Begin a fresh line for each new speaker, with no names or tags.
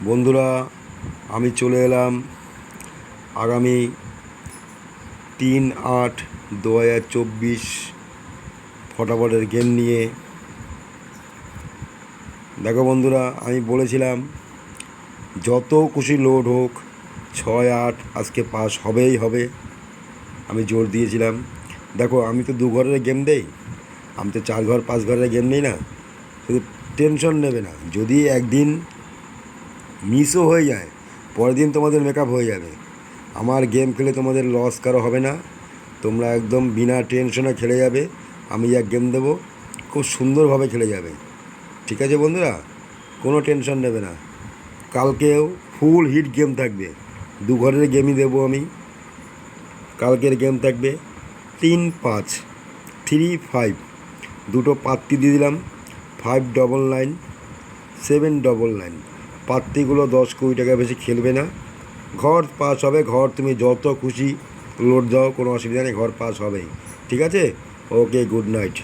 বন্ধুরা, আমি চলে এলাম আগামী 3/8/2024 ফটাফটের গেম নিয়ে। দেখো বন্ধুরা, আমি বলেছিলাম যত খুশি লোড হোক 6/8 আজকে পাস হবেই হবে, আমি জোর দিয়েছিলাম। দেখো, আমি তো 2 ঘরের গেম দেই, আমি তো 4 ঘর 5 ঘরের গেম নেই না। শুধু টেনশন নেবে না, যদি একদিন মিসও হয়ে যায় পরের দিন তোমাদের মেকআপ হয়ে যাবে। আমার গেম খেলে তোমাদের লস কারো হবে না, তোমরা একদম বিনা টেনশনে খেলে যাবে। আমি যা গেম দেবো খুব সুন্দরভাবে খেলে যাবে। ঠিক আছে বন্ধুরা, কোনো টেনশন নেবে না। কালকেও ফুল হিট গেম থাকবে, 2 ঘরের গেমই দেবো আমি। কালকের গেম থাকবে 3-5 3-5, দুটো পাত্তি দিয়ে দিলাম, 599 799। পাত্তিগুলো 10-20 টাকা বেশি খেলবে না, ঘর পাস হবে। ঘর তুমি যত খুশি লোড দাও, কোনো অসুবিধা নেই, ঘর পাস হবেই। ঠিক আছে, ওকে, গুড নাইট।